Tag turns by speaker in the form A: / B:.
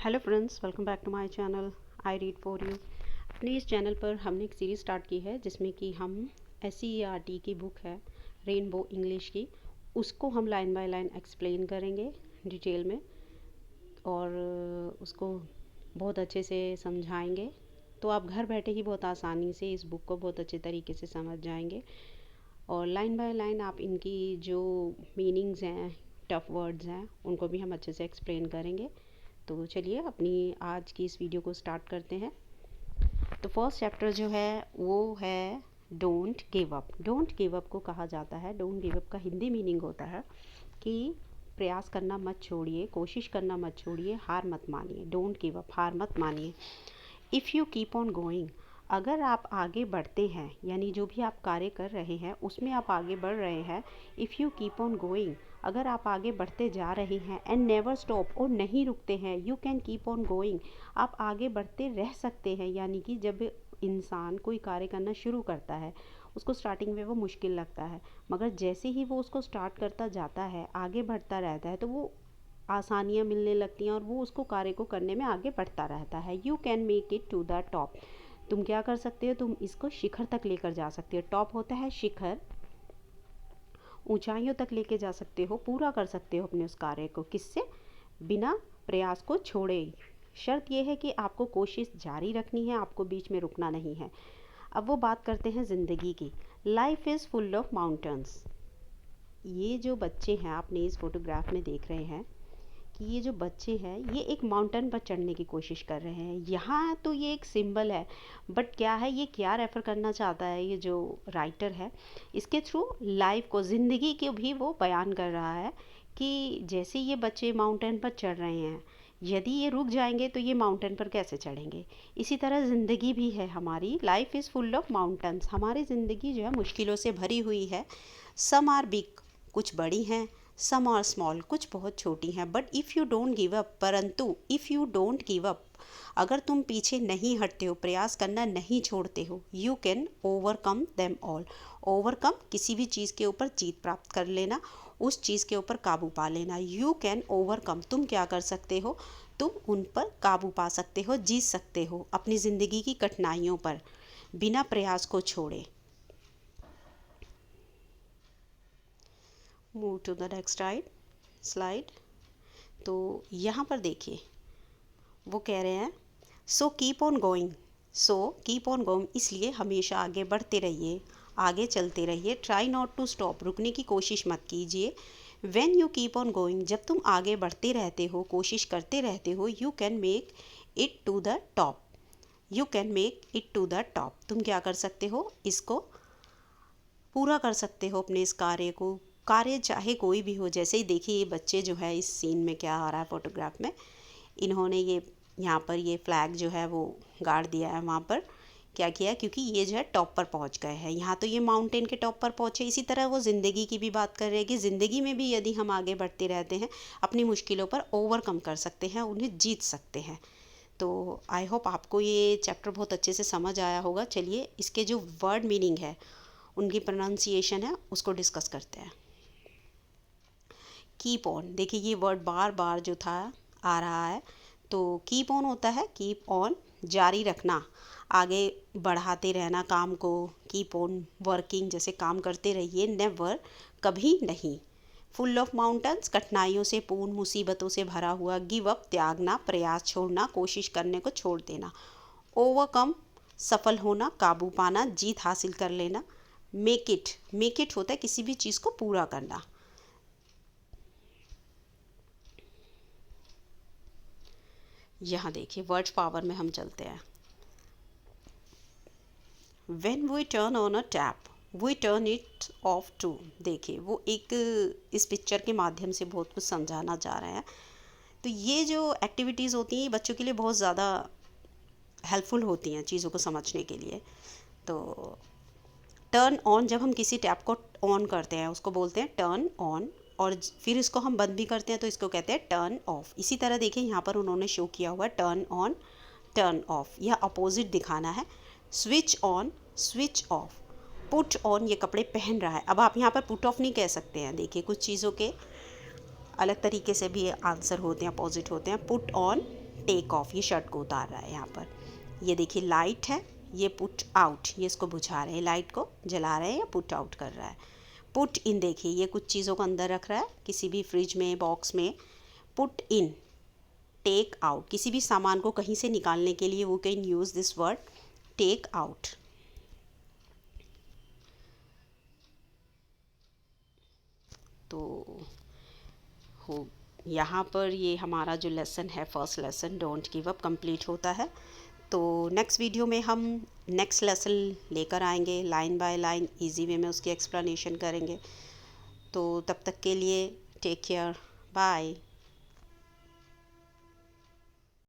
A: Hello friends, welcome back to my channel I read for you. अपने इस channel पर हमने एक सीरीज़ स्टार्ट की है जिसमें कि हम SCERT की बुक है रेनबो इंग्लिश की, उसको हम लाइन बाय लाइन एक्सप्लेन करेंगे डिटेल में और उसको बहुत अच्छे से समझाएंगे। तो आप घर बैठे ही बहुत आसानी से इस बुक को बहुत अच्छे तरीके से समझ जाएंगे और लाइन बाय लाइन आप इनकी जो मीनिंग्स हैं, टफ वर्ड्स हैं, उनको भी हम अच्छे से एक्सप्लेन करेंगे। तो चलिए अपनी आज की इस वीडियो को स्टार्ट करते हैं। तो फर्स्ट चैप्टर जो है वो है don't give up. Don't give up को कहा जाता है, डोंट गिव अप का हिंदी मीनिंग होता है कि प्रयास करना मत छोड़िए, कोशिश करना मत छोड़िए, हार मत मानिए। डोंट गिव अप, हार मत मानिए। If you keep on going, अगर आप आगे बढ़ते हैं, यानी जो भी आप कार्य कर रहे हैं उसमें आप आगे बढ़ रहे हैं। If you keep on going, अगर आप आगे बढ़ते जा रहे हैं, एंड नेवर स्टॉप, और नहीं रुकते हैं, you can keep on going, आप आगे बढ़ते रह सकते हैं। यानी कि जब इंसान कोई कार्य करना शुरू करता है, उसको स्टार्टिंग में वो मुश्किल लगता है, मगर जैसे ही वो उसको स्टार्ट करता जाता है, आगे बढ़ता रहता है, तो वो आसानियाँ मिलने लगती हैं और वो उसको कार्य को करने में आगे बढ़ता रहता है। You can make it to the top, तुम क्या कर सकते हो, तुम इसको शिखर तक लेकर जा सकते हो। टॉप होता है शिखर, ऊंचाइयों तक लेके जा सकते हो, पूरा कर सकते हो अपने उस कार्य को। किससे? बिना प्रयास को छोड़े। शर्त यह है कि आपको कोशिश जारी रखनी है, आपको बीच में रुकना नहीं है। अब वो बात करते हैं ज़िंदगी की। Life is full of mountains. ये जो बच्चे हैं, आपने इस फोटोग्राफ में देख रहे हैं कि ये जो बच्चे हैं ये एक माउंटेन पर चढ़ने की कोशिश कर रहे हैं। यहाँ तो ये एक सिंबल है, बट क्या है, ये क्या रेफ़र करना चाहता है ये जो राइटर है, इसके थ्रू लाइफ को, ज़िंदगी को भी वो बयान कर रहा है कि जैसे ये बच्चे माउंटेन पर चढ़ रहे हैं, यदि ये रुक जाएंगे तो ये माउंटेन पर कैसे चढ़ेंगे। इसी तरह ज़िंदगी भी है हमारी। Life is full of mountains. हमारी ज़िंदगी जो है मुश्किलों से भरी हुई है। सम आर बिग, कुछ बड़ी हैं, सम आर स्मॉल, कुछ बहुत छोटी हैं। But if you don't give up, परंतु if you don't give up, अगर तुम पीछे नहीं हटते हो, प्रयास करना नहीं छोड़ते हो, you can overcome them all. Overcome, किसी भी चीज़ के ऊपर जीत प्राप्त कर लेना, उस चीज़ के ऊपर काबू पा लेना। यू कैन ओवरकम, तुम क्या कर सकते हो, तुम उन पर काबू पा सकते हो, जीत सकते हो अपनी ज़िंदगी की कठिनाइयों पर, बिना प्रयास को छोड़े। Move to the next slide. तो यहाँ पर देखिए वो कह रहे हैं so keep on going. So keep on going, इसलिए हमेशा आगे बढ़ते रहिए, आगे चलते रहिए। ट्राई नॉट टू स्टॉप, रुकने की कोशिश मत कीजिए। When you keep on going, जब तुम आगे बढ़ते रहते हो, कोशिश करते रहते हो, you can make it to the top. You can make it to the top, तुम क्या कर सकते हो, इसको पूरा कर सकते हो अपने इस कार्य को। कार्य चाहे कोई भी हो। जैसे ही देखिए ये बच्चे जो है, इस सीन में क्या आ रहा है फोटोग्राफ में, इन्होंने ये यहाँ पर ये फ्लैग जो है वो गाड़ दिया है। वहाँ पर क्या किया, क्योंकि ये जो है टॉप पर पहुँच गए हैं। यहाँ तो ये माउंटेन के टॉप पर पहुँचे। इसी तरह वो ज़िंदगी की भी बात कर रहे हैं कि ज़िंदगी में भी यदि हम आगे बढ़ते रहते हैं, अपनी मुश्किलों पर ओवरकम कर सकते हैं, उन्हें जीत सकते हैं। तो आई होप आपको ये चैप्टर बहुत अच्छे से समझ आया होगा। चलिए इसके जो वर्ड मीनिंग है, उनकी प्रोनाउंसिएशन है, उसको डिस्कस करते हैं। कीप ऑन, देखिए ये वर्ड बार बार जो था आ रहा है। तो कीप ऑन होता है कीप ऑन, जारी रखना, आगे बढ़ाते रहना काम को। कीप ऑन वर्किंग, जैसे काम करते रहिए। नेवर, कभी नहीं। फुल ऑफ माउंटेन्स, कठिनाइयों से पूर्ण, मुसीबतों से भरा हुआ। गिव अप, त्यागना, प्रयास छोड़ना, कोशिश करने को छोड़ देना। ओवरकम, सफल होना, काबू पाना, जीत हासिल कर लेना। मेक इट, मेक इट होता है किसी भी चीज़ को पूरा करना। यहाँ देखिए वर्ड पावर में हम चलते हैं। When we turn on a tap, we turn it off too। देखिए वो एक इस पिक्चर के माध्यम से बहुत कुछ समझाना चाह रहे हैं। तो ये जो एक्टिविटीज़ होती हैं बच्चों के लिए बहुत ज़्यादा हेल्पफुल होती हैं चीज़ों को समझने के लिए। तो टर्न ऑन, जब हम किसी टैप को ऑन करते हैं उसको बोलते हैं टर्न ऑन, और फिर इसको हम बंद भी करते हैं तो इसको कहते हैं टर्न ऑफ। इसी तरह देखिए यहाँ पर उन्होंने शो किया हुआ है टर्न ऑन, टर्न ऑफ, यह अपोजिट दिखाना है। Switch on, switch off. Put on, ये कपड़े पहन रहा है। अब आप यहाँ पर पुट ऑफ नहीं कह सकते हैं। देखिए कुछ चीज़ों के अलग तरीके से भी आंसर होते हैं, अपोजिट होते हैं। पुट ऑन, टेक ऑफ, ये शर्ट को उतार रहा है यहाँ पर। ये देखिए लाइट है, ये पुट आउट, ये इसको बुझा रहे हैं, लाइट को जला रहे हैं या पुट आउट कर रहा है। पुट इन, देखिए ये कुछ चीज़ों को अंदर रख रहा है किसी भी फ्रिज में, बॉक्स में। पुट इन, टेक आउट, किसी भी सामान को कहीं से निकालने के लिए वो can use this word take out. तो हो यहाँ पर ये हमारा जो लेसन है, first lesson don't give up, complete होता है। तो नेक्स्ट वीडियो में हम नेक्स्ट लेसन लेकर आएंगे, line by line easy way में उसकी एक्सप्लेनेशन करेंगे। तो तब तक के लिए टेक केयर, बाय।